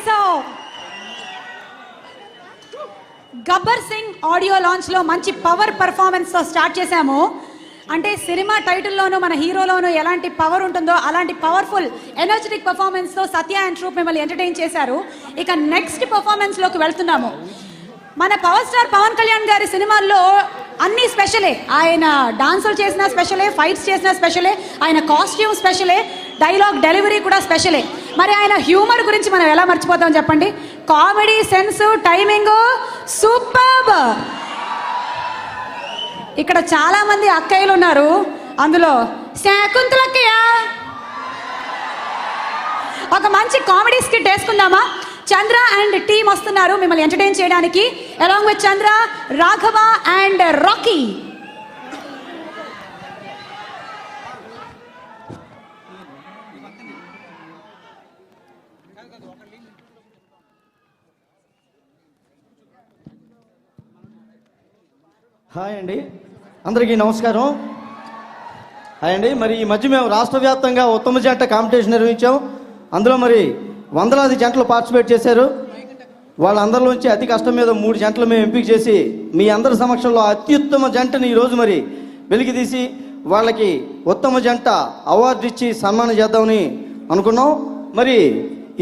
So Gabbar Singh audio launch లో మంచి power performance తో స్టార్ట్ చేశాము. అంటే సినిమా టైటిల్లోనూ మన హీరోలోనూ ఎలాంటి పవర్ ఉంటుందో అలాంటి పవర్ఫుల్ ఎనర్జెటిక్ పర్ఫార్మెన్స్ తో సత్య అండ్ ట్రూప్ మిమ్మల్ని ఎంటర్టైన్ చేశారు. ఇక నెక్స్ట్ పర్ఫార్మెన్స్ లోకి వెళ్తున్నాము. మన పవర్ స్టార్ పవన్ కళ్యాణ్ గారి సినిమాల్లో అన్ని స్పెషలే. ఆయన డాన్సులు చేసిన స్పెషలే, ఫైట్స్ చేసిన స్పెషలే, ఆయన కాస్ట్యూమ్ స్పెషలే, డైలాగ్ డెలివరీ కూడా స్పెషలే. మరి ఆయన హ్యూమర్ గురించి మనం ఎలా మర్చిపోతాం చెప్పండి. Comedy sense, timing superb. ఇక్కడ చాలా మంది అక్కయ్యలు ఉన్నారు. అందులో శాకుంతలక్కయ్య ఒక మంచి కామెడీ స్కిట్ వేసుకుందామా? చంద్ర అండ్ టీమ్ వస్తున్నారు మిమ్మల్ని ఎంటర్టైన్ చేయడానికి. Along with Chandra, Raghava and Rocky. Hi అండి, అందరికీ నమస్కారం. హాయ్ అండి. మరి ఈ మధ్య మేము రాష్ట్ర వ్యాప్తంగా ఉత్తమ జంట కాంపిటీషన్ నిర్వహించాం. అందులో మరి వందలాది జంటలు పార్టిసిపేట్ చేశారు. వాళ్ళందరిలోంచి అతి కష్టం మీద 3 జంటలు మేము ఎంపిక చేసి మీ అందరి సమక్షంలో అత్యుత్తమ జంటని ఈరోజు మరి వెలికి తీసి వాళ్ళకి ఉత్తమ జంట అవార్డు ఇచ్చి సన్మానం చేద్దామని అనుకున్నాం. మరి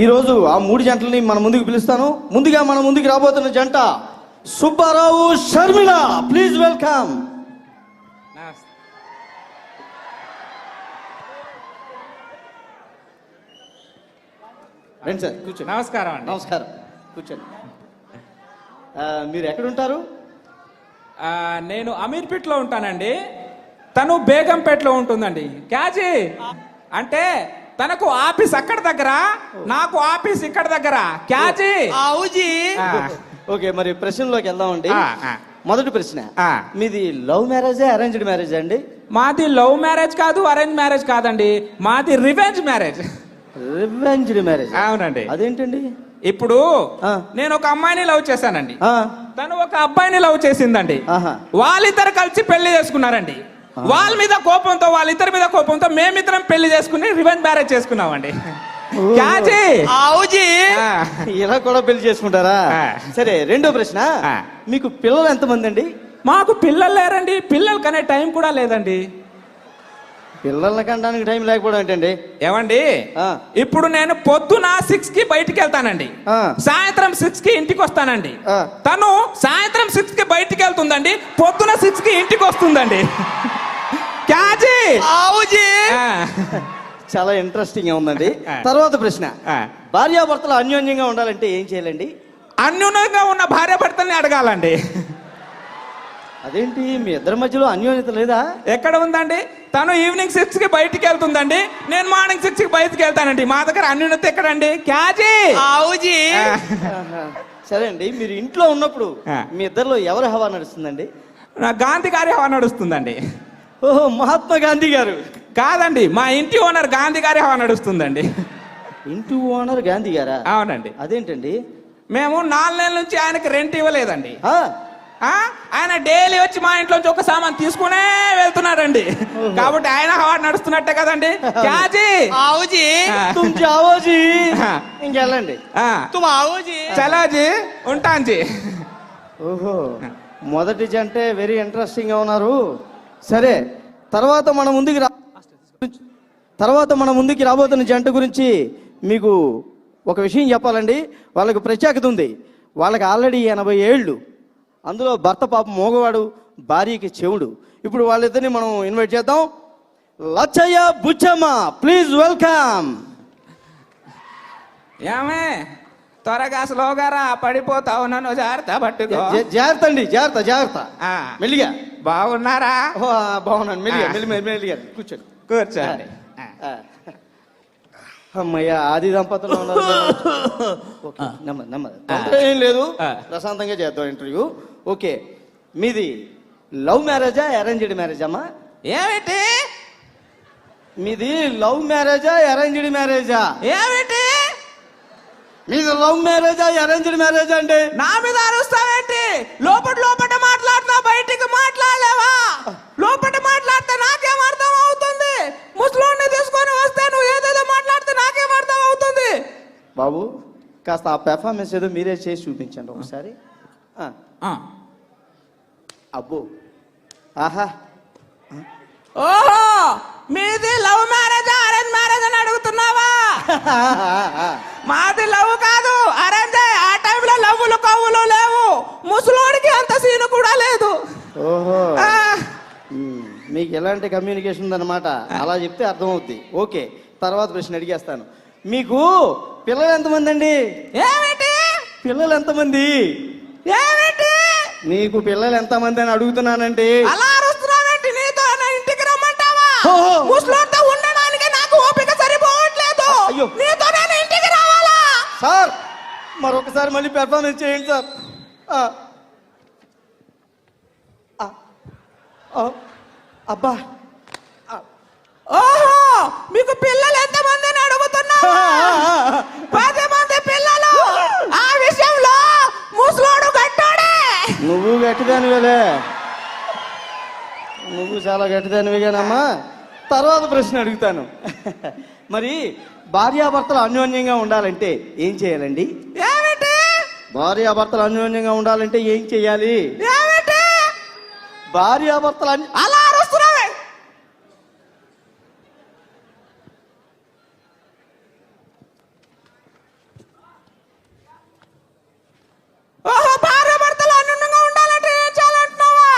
ఈరోజు ఆ 3 జంటలని మన ముందుకు పిలుస్తాను. ముందుగా మన ముందుకు రాబోతున్న జంట సుబ్బారావు, షర్మిల. Please welcome. రండి సార్, కూర్చోండి. నమస్కారం అండి. నమస్కారం, కూర్చోండి. మీరు ఎక్కడుంటారు? నేను అమీర్పేట్లో ఉంటానండి, తను బేగంపేటలో ఉంటుందండి. క్యాజీ అంటే తనకు ఆఫీస్ అక్కడ దగ్గర, నాకు ఆఫీస్ ఇక్కడ దగ్గర. క్యాజీ అవుజీ. ఓకే, మరి ప్రశ్నలోకి వెళ్దామండి. మొదటి ప్రశ్న, మీది లవ్ మ్యారేజా అరేంజ్డ్ మ్యారేజ్ అండి? మాది లవ్ మ్యారేజ్ కాదు, అరేంజ్ మ్యారేజ్ కాదండి, మాది రివెంజ్ మ్యారేజ్. రివెంజ్డ్ మ్యారేజ్? అవునండి. అదేంటండి? ఇప్పుడు నేను ఒక అమ్మాయిని లవ్ చేశానండి, తను ఒక అబ్బాయిని లవ్ చేసిందండి. వాళ్ళిద్దరు కలిసి పెళ్లి చేసుకున్నారండి. వాళ్ళ మీద కోపంతో, వాళ్ళిద్దరి మీద కోపంతో మేమిద్దరం పెళ్లి చేసుకుని రివెంజ్ మ్యారేజ్ చేసుకున్నామండి. ఇలా కూడా పెళ్లి చేసుకుంటారా? సరే, రెండో ప్రశ్న, మీకు పిల్లలు ఎంతమంది అండి? మాకు పిల్లలు లేరండి, పిల్లలు కనే టైం కూడా లేదండి. పిల్లల్ని కనడానికి టైం లేకపోవడం ఏంటండి? ఏమండి, ఇప్పుడు నేను పొద్దున 6 కి బయటికి వెళ్తానండి, సాయంత్రం 6 కి ఇంటికి వస్తానండి. తను సాయంత్రం 6 కి బయటికి వెళ్తుందండి, పొద్దున 6 కి ఇంటికి వస్తుందండి. చాలా ఇంట్రెస్టింగ్ గా ఉందండి. తర్వాత ప్రశ్న, భార్యాభర్తలు అన్యోన్యంగా ఉండాలంటే ఏం చేయాలండి? అన్యోన్యంగా ఉన్న భార్యాభర్తల్ని అడగాలండి. అదేంటి, మీ ఇద్దరి మధ్యలో అన్యోన్యత లేదా? ఎక్కడ ఉందండి? తను ఈవినింగ్ 6 కి బయటికి వెళ్తుందండి, నేను మార్నింగ్ 6 కి బయటికి వెళ్తానండి. మా దగ్గర అన్యోన్యత ఎక్కడండి? క్యాజీ. సరే అండి, మీరు ఇంట్లో ఉన్నప్పుడు మీ ఇద్దరిలో ఎవరి హవా నడుస్తుందండి? గాంధీ గారి హవా నడుస్తుందండి. ఓహో, మహాత్మా గాంధీ గారు కాదండి, మా ఇంటి ఓనర్ గాంధీ గారి హవా నడుస్తుందండి. ఇంటి ఓనర్ గాంధీ గారా? అవునండి. అదేంటండి? మేము 4 నెలల నుంచి ఆయనకి రెంట్ ఇవ్వలేదండి. ఆయన డైలీ వచ్చి మా ఇంట్లోంచి ఒక సామాన్ తీసుకునే వెళ్తున్నాడండి. కాబట్టి ఆయన హవా నడుస్తున్నట్టే కదండి. ఇంకెళ్ళండి. చలోజీ, ఉంటాంజీ. ఓహో, మొదటి జంటే వెరీ ఇంట్రెస్టింగ్ గా ఉన్నారు. సరే, తర్వాత మన ముందుకి రాబోతున్న జంట గురించి మీకు ఒక విషయం చెప్పాలండి. వాళ్ళకి ప్రత్యేకత ఉంది. వాళ్ళకి ఆల్రెడీ 80 ఏళ్ళు. అందులో భర్త పాప మోగవాడు, భార్యకి చెవుడు. ఇప్పుడు వాళ్ళిద్దరిని మనం ఇన్వైట్ చేద్దాం. Lachchayya, Buchchamma, please welcome. ఏమే త్వరగా స్లోగారా, పడిపోతావు, నన్ను జాగ్రత్త పట్టుకో. జాగ్రత్త అండి, జాగ్రత్త జాగ్రత్త. మెల్లిగా. బాగున్నారా? బాగున్నాను. మెల్లిగా కూర్చోండి. కూర్చోండి. అమ్మయ్య, ఆది దంపతులు ఉన్నారు. ఏం లేదు, ప్రశాంతంగా చేద్దాం ఇంటర్వ్యూ. ఓకే, మీది లవ్ మ్యారేజా అరేంజ్డ్ మ్యారేజ్ అమ్మా? ఏమిటి మీది లవ్ మ్యారేజా అరేంజ్డ్ మ్యారేజా? ఏమిటి మీది లవ్ మ్యారేజా అరేంజ్డ్ మ్యారేజ్ అండి? నా మీద అరుస్తావేంటి? లోపల మాట్లాడుతున్నా, బయటికి మాట్లాడలేవా? లోపల మాట్లాడితే నాకేం అర్థం అవుతుంది? ముసలోడిని తీసుకొని వస్తే నువ్వు ఏదేదో మాట్లాడితే నాకేం అర్థం అవుతుంది? బాబు, కాస్త ఆ పెర్ఫార్మెన్స్ ఏదో మీరే చేసి చూపించండి ఒకసారి. అబ్బో, ఆహా, ఓహో, మీది లవ్ మ్యారేజ్ అరేంజ్ మ్యారేజ్ అని అడుగుతున్నావా? మాది లవ్ కాదు, అరేంజ్. ఆ టైంలో లవ్వులు కవ్వులు లేవు, ముసలోడికి అంత సీను కూడా లేదు. ఓహో, మీకు ఎలాంటి కమ్యూనికేషన్ ఉందన్నమాట. అలా చెప్తే అర్థమవుద్ది. ఓకే, తర్వాత ప్రశ్న అడిగేస్తాను. మీకు పిల్లలు ఎంతమంది అండి? ఏమిటి పిల్లలు ఎంతమంది? ఏమిటి నీకు పిల్లలు ఎంతమంది అని అడుగుతున్నానండి. అలా అరుస్తున్నావేంటి? నీతో నా ఇంటికి రమ్మంటావా? ఓహో. ముసలోడితో ఉండడానికి నాకు ఓపిక సరిపోవట్లేదు. అయ్యో. నీతో నేను ఇంటికి రావాలా? సార్, మరొకసారి మళ్ళీ పెర్ఫార్మెన్స్ చేయండి సార్. అబ్బా, ఓహో, మీకు పిల్లలు ఎంతమంది అని అడుగుతున్నావా? 10 మంది పిల్లలు. ఆ విషయంలో ముసలోడు గట్టాడే. నువ్వు గట్టిదానివేలే, నువ్వు చాలా గట్టిదానివేగానమ్మా. తర్వాత ప్రశ్న అడుగుతాను. మరి భార్యాభర్తలు అన్యోన్యంగా ఉండాలంటే ఏం చేయాలండి? ఏమిటి భార్యాభర్తలు అన్యోన్యంగా ఉండాలంటే ఏం చేయాలి? ఏమిటి భార్యాభర్తలు అలా అరుస్తున్నావే? ఓహో, భార్య భర్తలు అన్యోన్యంగా ఉండాలంటే ఏం చేయాలంటున్నావా?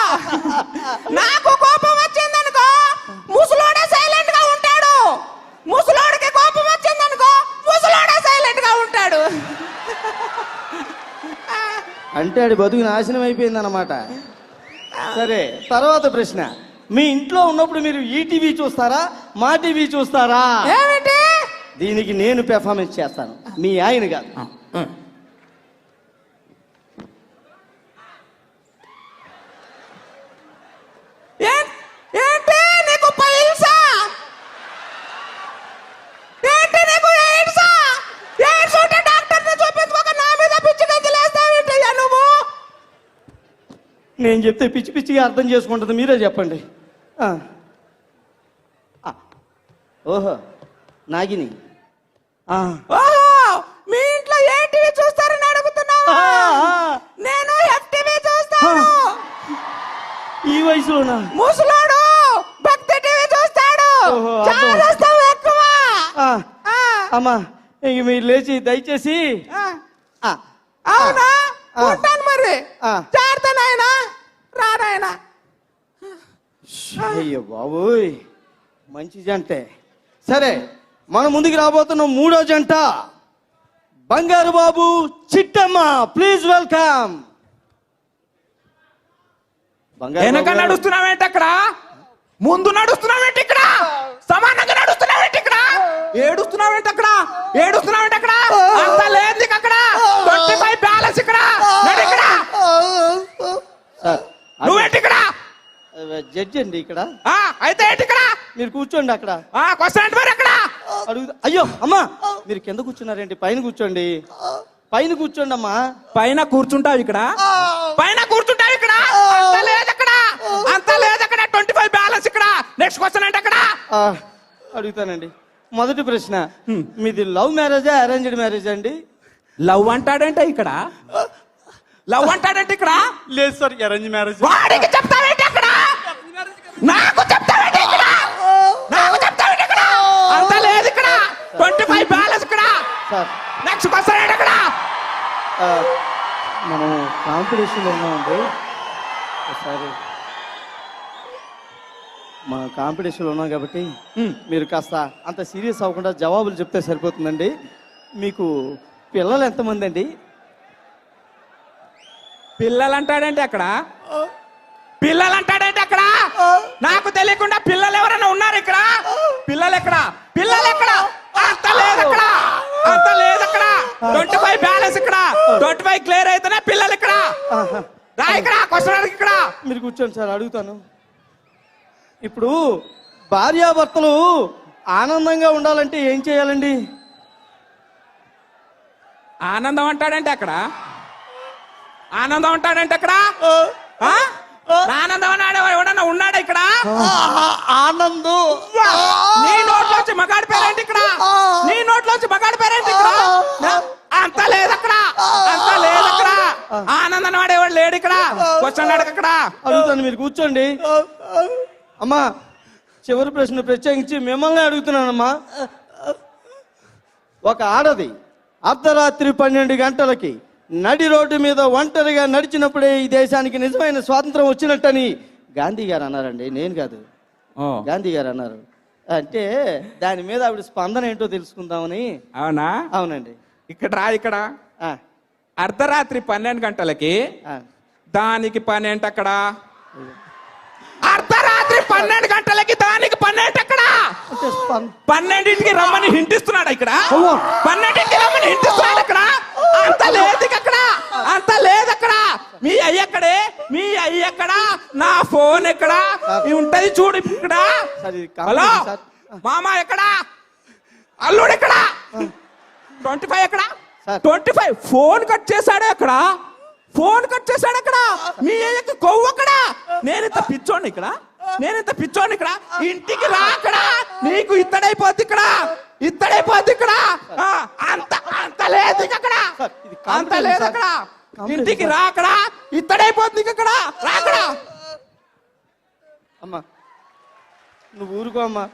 నాకు కోపం వచ్చిందనుకో ముసలోడే సైలెంట్ గా ఉంటాడు. ముసలోడికి కోపం వచ్చిందనుకో ముసలోడే సైలెంట్ గా ఉంటాడు. అంటే ఆడి బతుకు నాశనం అయిపోయింది అన్నమాట. సరే, తర్వాత ప్రశ్న. మీ ఇంట్లో ఉన్నప్పుడు మీరు ఈటీవీ చూస్తారా, మా టీవీ చూస్తారా? ఏమిటి దీనికి నేను పెర్ఫార్మెన్స్ చేస్తాను, మీ ఆయన కాదు. ఏంటి నీకు పైల్సా? ఏంటి నీకు ఎయిడ్సా? ఎయిడ్స్ ఉంటే డాక్టర్ని చూపించుకోక నా మీద పిచ్చి గంతులేస్తావేంటయ్యా నువ్వు? నేను చెప్తే పిచ్చి పిచ్చిగా అర్థం చేసుకుంటుంది, మీరే చెప్పండి. ఓహో, నాగిని. ఓహో, మీ ఇంట్లో ఏ టీవీ చూస్తారని అడుగుతున్నావా? నేను ఎఫ్టీవీ చూస్తాను. ఈ వయసులోనా? ముసలోడు భక్తి టీవీ చూస్తాడు. ఓహో, చాలేస్తావు ఎక్కువ. అమ్మా, ఇంక మీరు లేచి దయచేసి. అవునా, ఉంటాను మరి. జాగ్రత్త నాయనా, రా నాయనా. అయ్యో బాబోయ్, మంచి జంటే. సరే, మన ముందుకు రాబోతున్న 3వ జంట బంగారు బాబు, చిట్టమ్మ. Please welcome. వెనక నడుస్తున్నావేంటి అక్కడ? ముందు నడుస్తున్నావేంటి ఇక్కడ? సమానంగా నడుస్తున్నావేంటి ఇక్కడ? ఏడుస్తున్నావేంటి అక్కడ? ఏడుస్తున్నావేంటి అక్కడ? అంత లేదు అక్కడ. 25 బ్యాలెన్స్ ఇక్కడ. నడు ఇక్కడ. నువ్వేంటి ఇక్కడ? జడ్జి అండి ఇక్కడ. అయితే ఏంటి ఇక్కడ? మీరు కూర్చోండి అక్కడ. క్వశ్చన్ మరి అక్కడ అడుగుతా. అయ్యో అమ్మా, మీరు కింద కూర్చున్నారేంటి? పైన కూర్చోండి, పైన కూర్చోండి అమ్మా. పైన కూర్చుంటావు ఇక్కడ? పైన కూర్చుంటావు ఇక్కడ? అంత లేదు అక్కడ, అంత లేదు అక్కడ. 25 బ్యాలెన్స్ ఇక్కడ. నెక్స్ట్ క్వశ్చన్ అంటే అక్కడ అడుగుతానండి. మొదటి ప్రశ్న, మీది లవ్ మ్యారేజా అరేంజ్డ్ మ్యారేజ్ అండి? లవ్ అంటాడంటే ఇక్కడ? లవ్ అంటాడంటే ఇక్కడ? లేదు సార్, అరేంజ్ మ్యారేజ్. వాడికి చెప్తావేంటి అక్కడ? నాకు చెప్తావేంటి ఇక్కడ? నాకు చెప్తావేంటి ఇక్కడ? అంత లేదు ఇక్కడ. 25 బ్యాలెన్స్ ఇక్కడ. సార్, నెక్స్ట్ క్వశ్చన్ ఏంటి అక్కడ? మనం కాంపిటీషన్లో ఉన్నామండి. ఒకసారి మనం కాంపిటీషన్లో ఉన్నాం కాబట్టి మీరు కాస్త అంత సీరియస్ అవ్వకుండా జవాబులు చెప్తే సరిపోతుందండి. మీకు పిల్లలు ఎంతమంది అండి? పిల్లలు అంటాడంటే అక్కడ? పిల్లలు అంటాడంటే అక్కడ? నాకు తెలియకుండా పిల్లలు ఎవరైనా ఉన్నారు ఇక్కడ? పిల్లలు ఎక్కడ? పిల్లలు ఎక్కడ? అంత లేదు అక్కడ, అంత లేదు అక్కడ. 25 బ్యాలెన్స్ ఇక్కడ. 25 క్లియర్ అయితేనే పిల్లలు ఇక్కడ. రా ఇక్కడ, క్వశ్చన్ ఇక్కడ. మీరు కూర్చోండి సార్, అడుగుతాను. ఇప్పుడు భార్యాభర్తలు ఆనందంగా ఉండాలంటే ఏం చేయాలండి? ఆనందం అంటాడంటే అక్కడ? ఆనందం అంటాడంటే అక్కడ? ఆనందం అన్నాడు ఎవడన్నా ఉన్నాడా ఇక్కడ? ఆనందం. నీ నోట్లోంచి మగాడి పేరేంటి ఇక్కడ? నీ నోట్లోంచి మగాడి పేరేంటి ఇక్కడ? అంత లేదు లేడు ఇక్కడ క్వశ్చన్ అడగక్కడ. అడుగుతాను, మీరు కూర్చోండి. అమ్మా, చివరి ప్రశ్న ప్రత్యేకించి మిమ్మల్ని అడుగుతున్నానమ్మా. ఒక ఆడది అర్ధరాత్రి 12 గంటలకి నడి రోడ్డు మీద ఒంటరిగా నడిచినప్పుడే ఈ దేశానికి నిజమైన స్వాతంత్రం వచ్చినట్టని గాంధీ గారు అన్నారండి, నేను కాదు. గాంధీ గారు అన్నారు. అంటే దాని మీద ఆవిడ స్పందన ఏంటో తెలుసుకుందామని. అవునా? అవునండి. ఇక్కడ రా, ఇక్కడ ఆ, అర్ధరాత్రి 12 గంటలకి ఆ. దానికి పని ఏంటి అక్కడ? అర్ధరాత్రి 12 గంటలకి దానికి పని ఏంటి అక్కడ? అంటే 12ంటికి రమ్మని హింటిస్తున్నాడు ఇక్కడ. అవ్వో. 12ంటికి రమ్మని హింటిస్తున్నాడు అక్కడ. అంత లేదు అక్కడ, అంత లేదు అక్కడ. మీ అయ్యక్కడే, మీ అయ్యక్కడ, నా ఫోన్ ఎక్కడ ఉంటది చూడు ఇక్కడ. సార్, ఇది హలో కామెడీ సార్. మామ ఎక్కడ, అల్లుడు ఎక్కడ, 25 ఎక్కడ, సార్. 25 ఫోన్ కట్ చేశాడు అక్కడ, ఫోన్ కట్ చేశాడు అక్కడ. మీ అయ్యకి కొవ్వు అక్కడ. నేనింత పిచ్చోండి ఇక్కడ, నేనింత పిచ్చోండి ఇక్కడ. ఇంటికి రా అక్కడ, నీకు ఇత్తడైపోద్ది ఇక్కడ, ఇత్తడైపోద్ది ఇక్కడ. ఆ, అంత అంత లేదు అక్కడ, సార్, ఇది అంత కామెడీ లేదు సార్. అక్కడ. కామెడీ ఇంటికి సార్. రా అక్కడ, ఇత్తడైపోద్ది అక్కడ, రా అక్కడ. అమ్మా, నువ్వు ఊరుకో అమ్మా.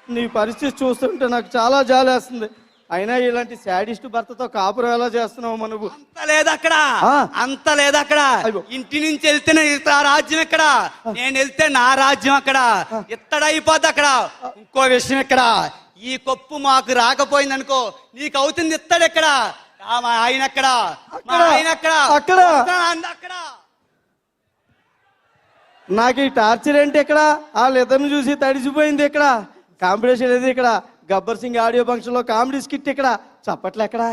నీ పరిస్థితి చూస్తుంటే నాకు చాలా జాలేస్తుంది. అయినా ఇలాంటి శాడిస్ట్ భర్తతో కాపురం ఎలా చేస్తున్నావు నువ్వు? అంత లేదక్కడ, ఆ. అంత లేదక్కడ. అయ్యో. ఇంటి నుంచి వెళ్తేనే ఇతర రాజ్యం ఎక్కడ, నేను వెళ్తే నా రాజ్యం అక్కడ. ఇత్తడైపోద్ది అక్కడ. ఇంకో విషయం ఎక్కడ, ఈ కొప్పు మాకు రాకపోయింది అనుకో, నీకు అవుతుంది ఇత్తడెక్కడ. మా ఆయన ఎక్కడ, మా అక్కడ. ఆయన ఎక్కడ, అక్కడ. అక్కడ. నాకు ఈ టార్చర్ ఏంటి ఇక్కడ? వాళ్ళిద్దరిని చూసి తడిసిపోయింది ఇక్కడ. కాంపిటీషన్ ఏది ఇక్కడ? గబ్బర్ సింగ్ ఆడియో ఫంక్షన్ లో కామెడీ స్కిట్ ఇక్కడ. చప్పట్లు ఎక్కడ?